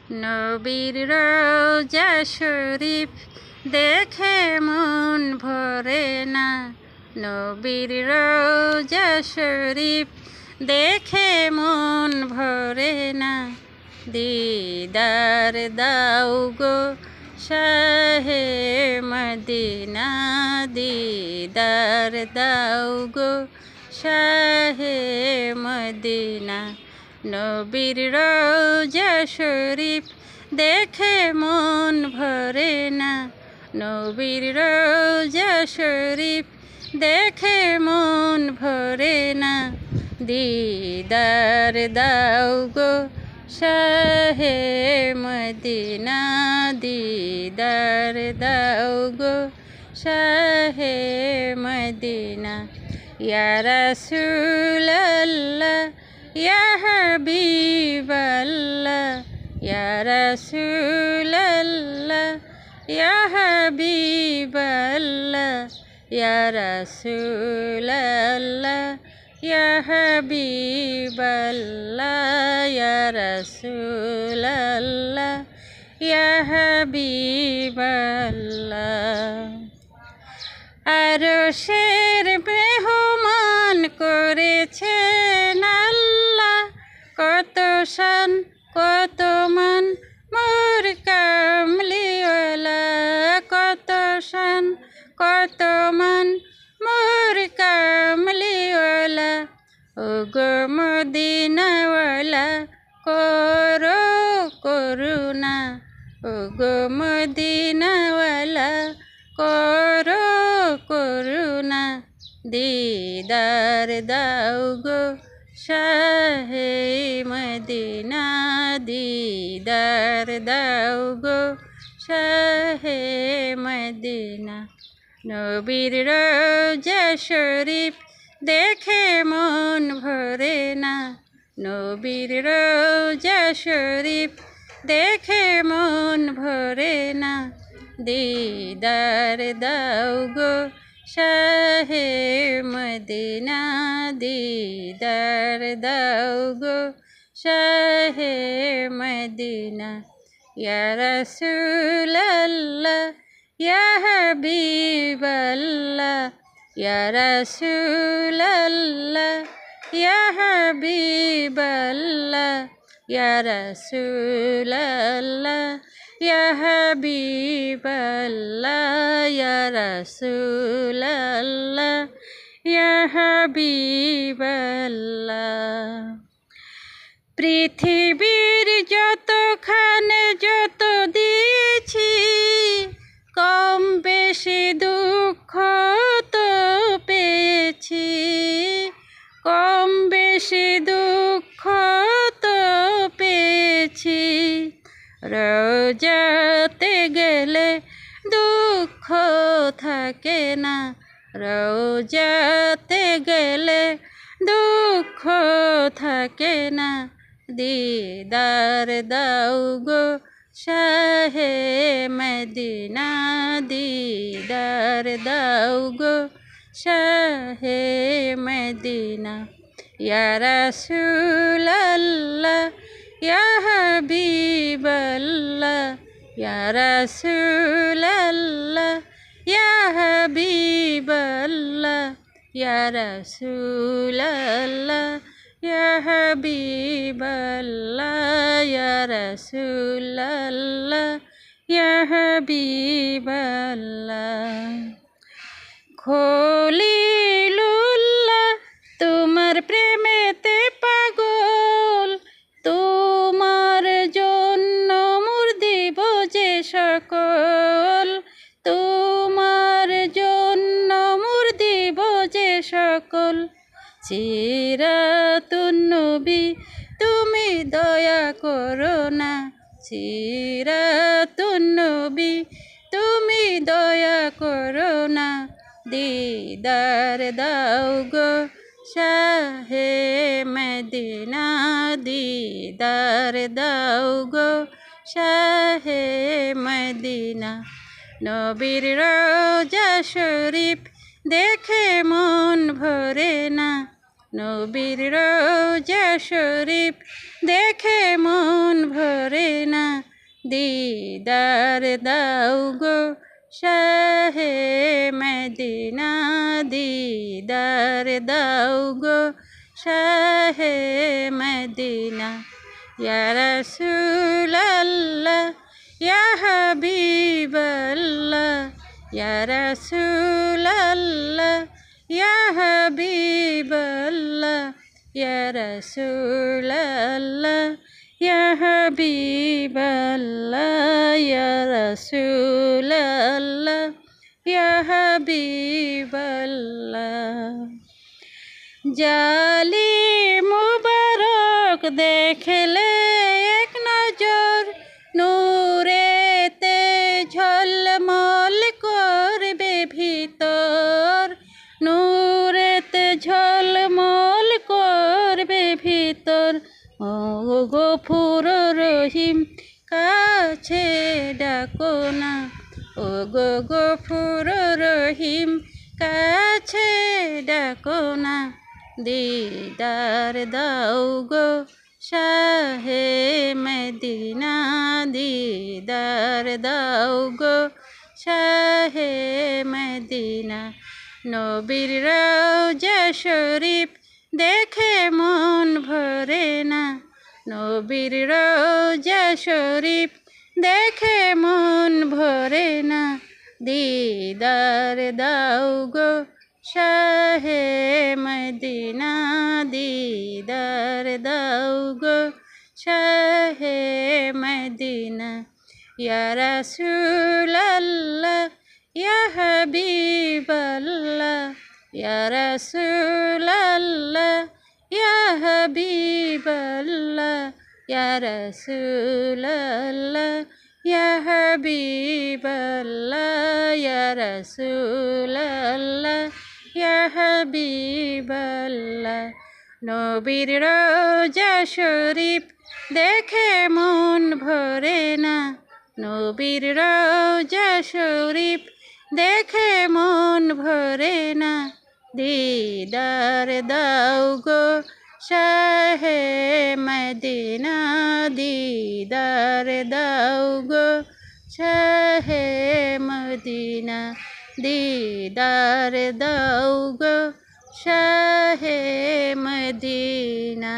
নবীর রোজা শরীফ দেখে মন ভরে না। নবীর রোজা শরীফ দেখে মন ভরে না। দিদার দাও গো শাহে মদিনা, দিদার দাও গো শাহে মদিনা। নবীর রোজা শরীফ দেখে মন ভরে না। নবীর রোজা শরীফ দেখে মন ভরে না। দিদার দাও গো শাহে মদিনা, দিদার দাও গো শাহে মদিনা। ইয়া রাসূলাল্লাহ ইয়া হাবিবাল্লাহ, ইয়া রাসূলাল্লাহ ইয়া হাবিবাল্লাহ, ইয়া রাসূলাল্লাহ ইয়া হাবিবাল্লাহ, ইয়া রাসূলাল্লাহ ইয়া হাবিবাল্লাহ। আরশের মেহমান করেছেন আল্লাহ, কত শান কত মান মোর কামলিওয়ালা, কত শান কত মান মোর কামলিওয়ালা। ও গো মদিনাওয়ালা করো করুণা, ও গো মদিনাওয়ালা করো করুণা। দিদার দাও গো শাহে মদিনা, দিদার দাও গো শাহে মদিনা। নবীর রোজা শরীফ দেখে মন ভরে না। নবীর রোজা শরীফ দেখে মন ভরে না। দিদার দাও গো শাহে মদিনা, দিদার দাও গো শাহে মদিনা। ইয়া রাসূলাল্লাহ ইয়া হাবিবাল্লাহ, ইয়া রাসূলাল্লাহ ইয়া হাবিবাল্লাহ, ইয়া রাসূলাল্লাহ ইয়া হাবিবাল্লাহ, ইয়া রাসূলাল্লাহ ইয়া হাবিবাল্লাহ। পৃথিবীর যতখানে যত দিয়েছি, কম বেশি দুঃখ তো পেয়েছি, কম বেশি দুঃখ তো পেয়েছি। রোজাতে গেলে দুঃখ থাকে না, রোজাতে গেলে দুঃখ থাকে না। দিদার দাও গো শাহে মদিনা, দিদার দাও গো শাহে মদিনা। ইয়া রাসূলাল্লাহ ইয়া হাবিবাল্লাহ, ইয়া রাসূলাল্লাহ ইয়া হাবিবাল্লাহ, ইয়া রাসূলাল্লাহ ইয়া হাবিবাল্লাহ, ইয়া রাসূলাল্লাহ ইয়া হাবিবাল্লাহ। খলিলুল্লাহ তোমার প্রেমেতে পাগল, তোমার জন্য মোর দিব যে সকল, তোমার জন্য মোর দিব যে সকল। সিরাতুন নবী তুমি দয়া করো না, সিরাতুন নবী তুমি দয়া করো না। দিদার দাও গো শাহে মদিনা, দিদার দাও গো শাহে মদিনা। নবীর রোজা শরীফ দেখে মন ভরে না। নবীর রোজা শরীফ দেখে মন ভরে না। দিদার দাও গো শাহে মদিনা দিদার দাও গো শাহে মদিনা ইয়া রাসূলাল্লাহ ইয়া হাবিবাল্লাহ ইয়া রাসূলাল্লাহ ইয়া হাবিবাল্লাহ ইয়া রাসূলাল্লাহ ইয়া হাবিবাল্লাহ ইয়া রাসূলাল্লাহ ইয়া হাবিবাল্লাহ জালি মুবারক দেখলে এক নজর নূরেতে ঝলমল করবে ভিতর নূরেতে ঝলমল করবে ভিতর ও গফুর রহিম কাছে ডাকো না ও গফুর রহিম কাছে ডাকো না দিদার দাও গো শাহে মদিনা দিদার দাও গো শাহে মদিনা নবীর রওজা শরীফ দেখে মন ভরে না নবীর রওজা শরীফ দেখে মন ভরে না দিদার দাও গো শাহে মদিনা দিদার দাও গো শাহে মদিনা ইয়া রাসূলাল্লাহ ইয়া হাবিবাল্লাহ ইয়া রাসূলাল্লাহ ইয়া হাবিবাল্লাহ ইয়া রাসূলাল্লাহ ইয়া হাবিবাল্লাহ ইয়া রাসূলাল্লাহ ইয়া হাবিবাল্লাহ নবীর রওজা শরীফ দেখে মন ভরে না নবীর রওজা শরীফ দেখে মন ভরে না দিদার দাও গো শাহে মদিনা দিদার দাও গো শাহে মদিনা দিদার দাও গো শাহে মদিনা।